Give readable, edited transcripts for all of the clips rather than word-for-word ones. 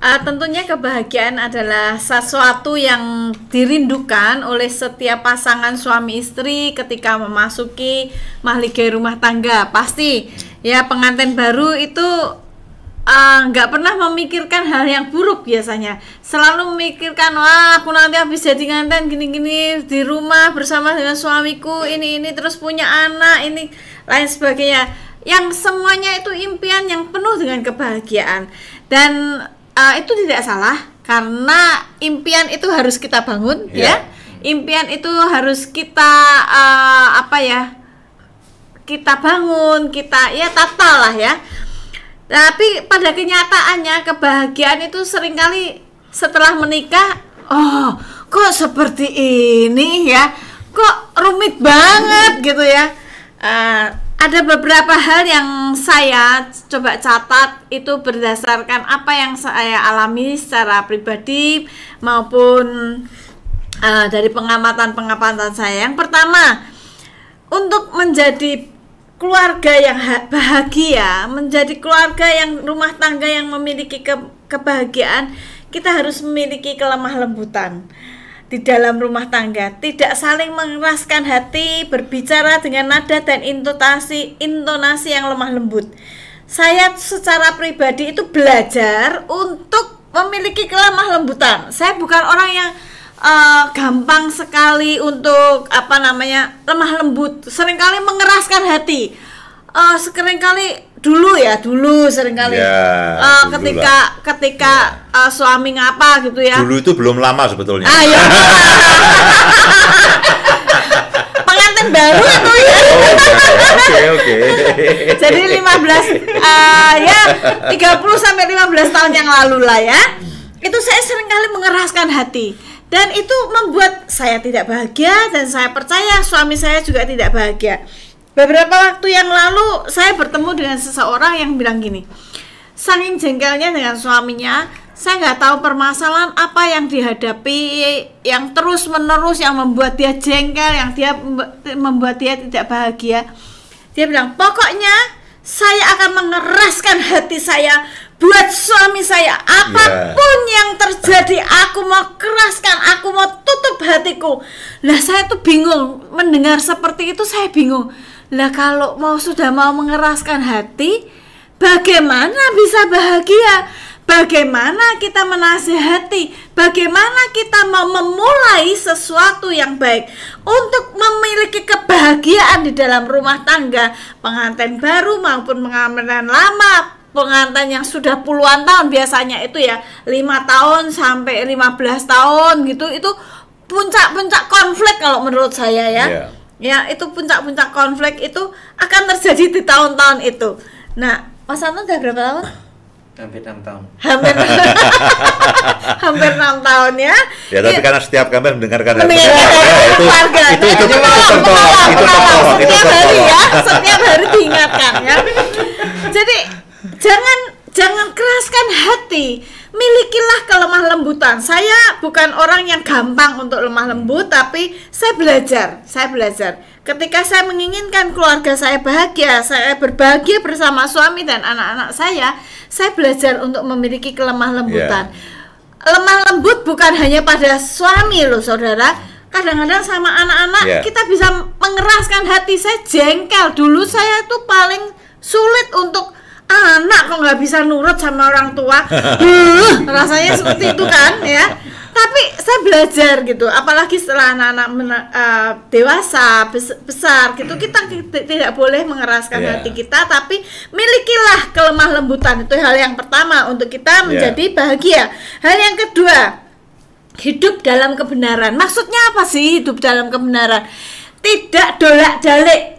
Tentunya kebahagiaan adalah sesuatu yang dirindukan oleh setiap pasangan suami istri ketika memasuki mahligai rumah tangga. Pasti ya, pengantin baru itu nggak pernah memikirkan hal yang buruk biasanya. Selalu memikirkan, wah aku nanti habis jadi nganten gini-gini di rumah bersama dengan suamiku, ini terus punya anak, ini lain sebagainya. Yang semuanya itu impian yang penuh dengan kebahagiaan. Dan itu tidak salah, karena impian itu harus kita bangun, ya. Impian itu harus kita kita bangun, kita ya tata lah ya. Tapi pada kenyataannya kebahagiaan itu seringkali setelah menikah, oh kok seperti ini ya, kok rumit banget gitu ya. Ada beberapa hal yang saya coba catat itu berdasarkan apa yang saya alami secara pribadi maupun dari pengamatan saya. Yang pertama, untuk menjadi keluarga yang bahagia, menjadi keluarga yang rumah tangga yang memiliki kebahagiaan, kita harus memiliki kelemah lembutan di dalam rumah tangga, tidak saling mengeraskan hati, berbicara dengan nada dan intonasi yang lemah lembut. Saya secara pribadi itu belajar untuk memiliki kelemah lembutan. Saya bukan orang yang gampang sekali untuk lemah lembut, seringkali mengeraskan hati. Dulu seringkali ketika suami ngapa gitu ya. Dulu itu belum lama sebetulnya. Pengantin baru itu ya. Oke. Jadi 30 sampai 15 tahun yang lalu lah ya. Itu saya seringkali mengeraskan hati. Dan itu membuat saya tidak bahagia, dan saya percaya suami saya juga tidak bahagia. Beberapa waktu yang lalu saya bertemu dengan seseorang yang bilang gini, saking jengkelnya dengan suaminya, saya nggak tahu permasalahan apa yang dihadapi, yang terus menerus yang membuat dia jengkel, yang membuat dia tidak bahagia. Dia bilang, pokoknya saya akan mengeraskan hati saya buat suami saya, apapun yang terjadi aku mau keraskan, aku mau tutup hatiku. Lah saya tuh bingung mendengar seperti itu, saya bingung. Lah kalau sudah mau mengeraskan hati, bagaimana bisa bahagia? Bagaimana kita menasihati? Bagaimana kita mau memulai sesuatu yang baik untuk memiliki kebahagiaan di dalam rumah tangga, pengantin baru maupun pengantin lama, pengantin yang sudah puluhan tahun, biasanya itu ya 5 tahun sampai 15 tahun gitu, itu puncak-puncak konflik kalau menurut saya ya. Ya, itu puncak-puncak konflik itu akan terjadi di tahun-tahun itu. Nah, Mas Anton udah berapa tahun? Hampir 6 tahun. Hampir 6 tahun ya. Ya, tapi karena setiap kamar mendengarkan keluarga. Itu setiap hari ya, setiap hari diingatkan ya. Jadi jangan keraskan hati, milikilah kelemah lembutan. Saya bukan orang yang gampang untuk lemah lembut, tapi saya belajar. Ketika saya menginginkan keluarga saya bahagia, saya berbahagia bersama suami dan anak-anak saya belajar untuk memiliki kelemah lembutan. Lemah lembut bukan hanya pada suami loh, saudara. Kadang-kadang sama anak-anak kita bisa mengeraskan hati. Saya jengkel, dulu saya tuh paling sulit untuk anak kok nggak bisa nurut sama orang tua. Rasanya seperti itu kan ya. Tapi saya belajar gitu, apalagi setelah anak-anak dewasa, besar gitu, kita tidak boleh mengeraskan hati kita, tapi milikilah kelemah lembutan. Itu hal yang pertama untuk kita menjadi bahagia. Hal yang kedua, hidup dalam kebenaran. Maksudnya apa sih hidup dalam kebenaran? Tidak dolak-dalik.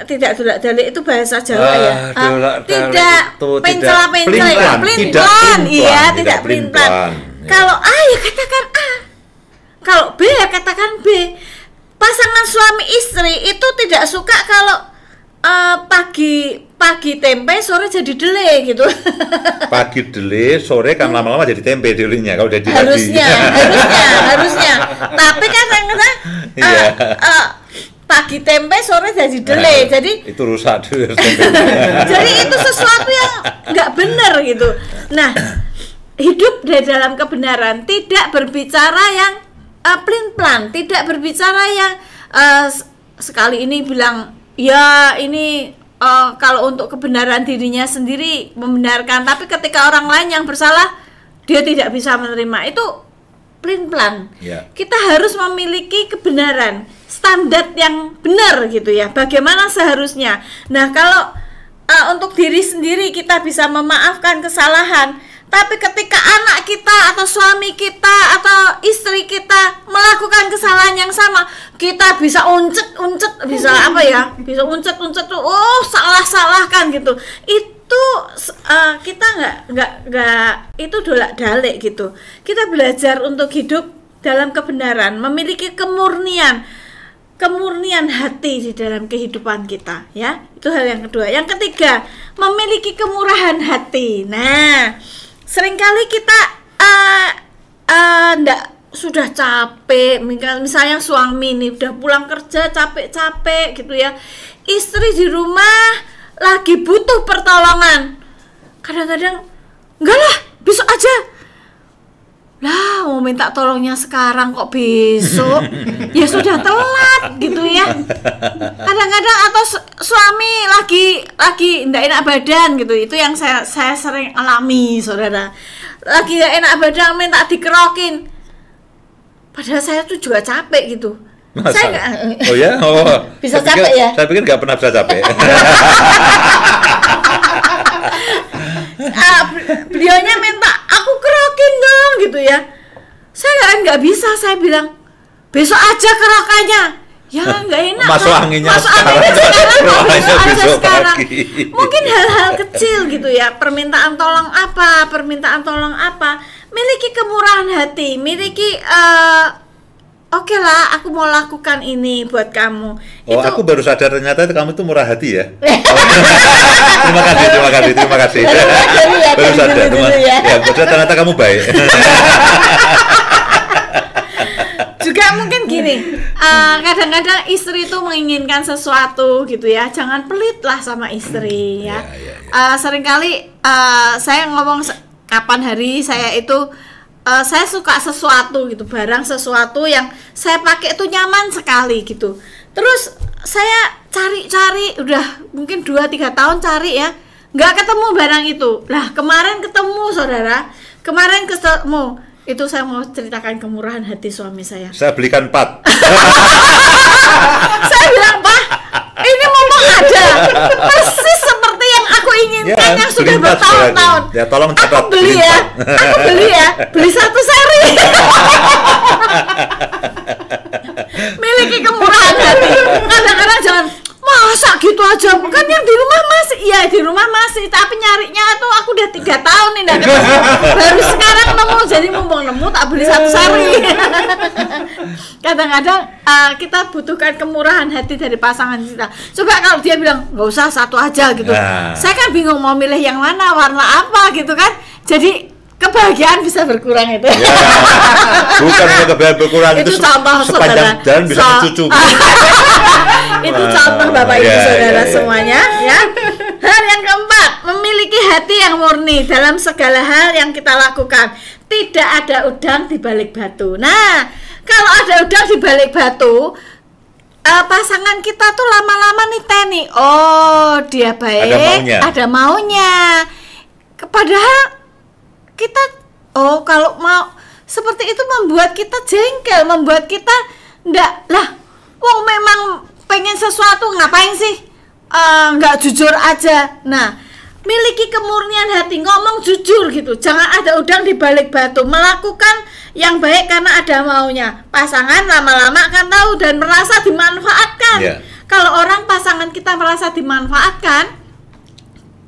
Tidak dolak-dalik itu bahasa Jawa ya. Tidak pencela-pencela, pelin-pelan. Iya, tidak pelin-pelan. Kalau A ya katakan A, kalau B ya katakan B. Pasangan suami istri itu tidak suka kalau pagi tempe, sore jadi dele gitu. Pagi dele, sore kan lama-lama jadi tempe delinya kalau udah harusnya. Tapi kan kadang-kadang pagi tempe, sore jadi dele. Jadi itu rusak dulu. Jadi itu sesuatu yang nggak benar gitu. Nah, hidup di dalam kebenaran, tidak berbicara yang plin-plan, tidak berbicara yang sekali ini bilang ya ini kalau untuk kebenaran dirinya sendiri membenarkan, tapi ketika orang lain yang bersalah dia tidak bisa menerima. Itu plin-plan. Kita harus memiliki kebenaran, standar yang benar gitu ya, bagaimana seharusnya. Nah, kalau untuk diri sendiri kita bisa memaafkan kesalahan, tapi ketika anak kita atau suami kita atau istri kita melakukan kesalahan yang sama, kita bisa uncet, bisa apa ya? Bisa uncet tuh, salah-salahkan gitu. Itu kita nggak itu dolak-dalik gitu. Kita belajar untuk hidup dalam kebenaran, memiliki kemurnian hati di dalam kehidupan kita, ya. Itu hal yang kedua. Yang ketiga, memiliki kemurahan hati. Nah, seringkali kita sudah capek, misalnya suami nih udah pulang kerja capek-capek gitu ya, istri di rumah lagi butuh pertolongan, kadang-kadang enggak lah, besok aja lah, mau minta tolongnya sekarang kok besok, ya sudah telat gitu ya. Kadang-kadang atau suami lagi nggak enak badan gitu, itu yang saya sering alami, saudara. Lagi nggak enak badan minta dikerokin, padahal saya tuh juga capek gitu. Masa? Saya nggak. Oh ya, bisa capek ya? Saya pikir nggak pernah bisa capek. Beliaunya minta aku kerokin dong gitu ya, saya nggak bisa, saya bilang besok aja kerokannya, ya nggak enak masuk kan? anginnya masuk sekarang, besok aja sekarang. Pagi. Mungkin hal-hal kecil gitu ya, permintaan tolong apa, miliki kemurahan hati, miliki oke lah, aku mau lakukan ini buat kamu. Oh, aku baru sadar ternyata kamu tuh murah hati ya. Terima kasih. Baru sadar, ya, ternyata kamu baik. Juga mungkin gini, kadang-kadang istri itu menginginkan sesuatu gitu ya, jangan pelit lah sama istri ya. Seringkali saya ngomong kapan hari saya itu saya suka sesuatu gitu, barang sesuatu yang saya pakai itu nyaman sekali gitu. Terus saya cari udah mungkin 2-3 tahun cari ya, nggak ketemu barang itu. Lah kemarin ketemu, saudara, itu saya mau ceritakan kemurahan hati suami saya. Saya belikan 4. Saya bilang, Pak, ini mumpung ada, persis seperti yang aku inginkan ya, yang sudah bertahun-tahun. Ya, tolong cepat. Aku beli ya, beli 1 seri. Miliki kemurahan hati. Kadang-kadang jangan masa gitu aja, bukan yang di rumah masih, iya di rumah masih, tapi nyarinya tuh aku udah 3 tahun nih nggak ketemu, baru sekarang nemu, jadi mumpung nemu tak beli 1 seri. Kadang-kadang kita butuhkan kemurahan hati dari pasangan kita. Coba kalau dia bilang nggak usah 1 aja gitu, saya kan bingung mau milih yang mana, warna apa gitu kan, jadi kebahagiaan bisa berkurang itu. Ya, bukan kebahagiaan berkurang, itu contoh sepanjang jalan bisa cucu. Itu contoh Bapak Ibu Saudara semuanya ya. Hal yang keempat, memiliki hati yang murni dalam segala hal yang kita lakukan. Tidak ada udang di balik batu. Nah, kalau ada udang di balik batu, pasangan kita tuh lama-lama niteni, oh dia baik, ada maunya. Padahal kita, kalau mau seperti itu membuat kita jengkel, membuat kita ndak lah, wong memang pengen sesuatu ngapain sih nggak jujur aja. Nah, miliki kemurnian hati, ngomong jujur gitu, jangan ada udang di balik batu, melakukan yang baik karena ada maunya. Pasangan lama-lama akan tahu dan merasa dimanfaatkan. Kalau orang pasangan kita merasa dimanfaatkan,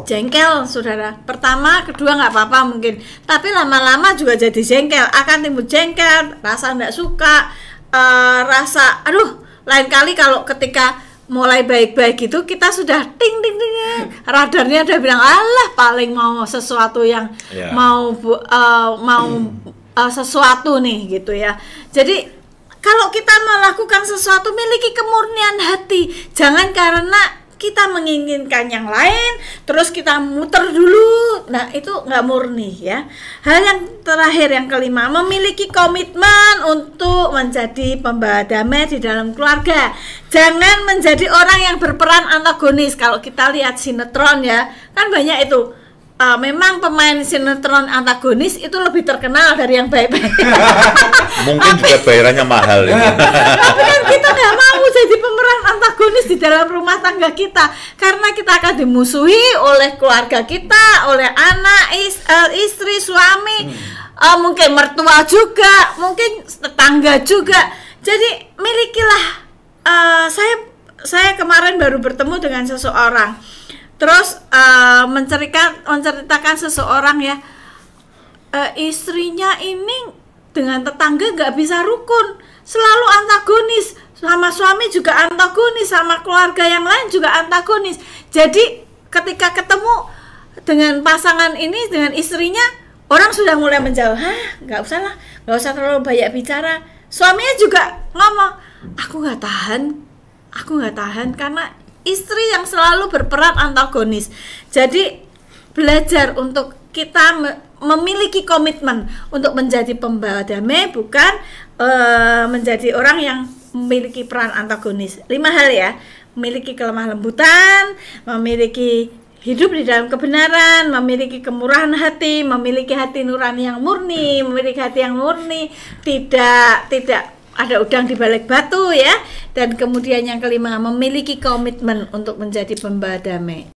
jengkel, saudara. Pertama, kedua nggak apa-apa mungkin, tapi lama-lama juga jadi jengkel, akan timbul jengkel, rasa nggak suka, rasa lain kali kalau ketika mulai baik-baik gitu, kita sudah ting radarnya udah bilang, alah paling mau sesuatu yang mau sesuatu nih gitu ya. Jadi kalau kita melakukan sesuatu, miliki kemurnian hati, jangan karena kita menginginkan yang lain, terus kita muter dulu, nah itu nggak murni ya. Hal yang terakhir, yang kelima, memiliki komitmen untuk menjadi pembawa damai di dalam keluarga. Jangan menjadi orang yang berperan antagonis. Kalau kita lihat sinetron ya, kan banyak itu. Memang pemain sinetron antagonis itu lebih terkenal dari yang baik-baik. Mungkin juga bayarannya mahal ya. Tapi kan kita nggak mau jadi pemeran antagonis di dalam rumah tangga kita, karena kita akan dimusuhi oleh keluarga kita, oleh anak, istri, suami, mungkin mertua juga, mungkin tetangga juga. Jadi milikilah. Saya kemarin baru bertemu dengan seseorang. Terus menceritakan seseorang ya, istrinya ini dengan tetangga nggak bisa rukun, selalu antagonis, sama suami juga antagonis, sama keluarga yang lain juga antagonis. Jadi ketika ketemu dengan pasangan ini, dengan istrinya, orang sudah mulai menjauh. Nggak usah lah, nggak usah terlalu banyak bicara. Suaminya juga ngomong, aku nggak tahan karena istri yang selalu berperan antagonis. Jadi belajar untuk kita memiliki komitmen untuk menjadi pembawa damai, bukan menjadi orang yang memiliki peran antagonis. 5 hal ya: memiliki kelemah lembutan, memiliki hidup di dalam kebenaran, memiliki kemurahan hati, memiliki hati nurani yang murni, tidak ada udang di balik batu ya. Dan kemudian yang kelima, memiliki komitmen untuk menjadi pembawa damai.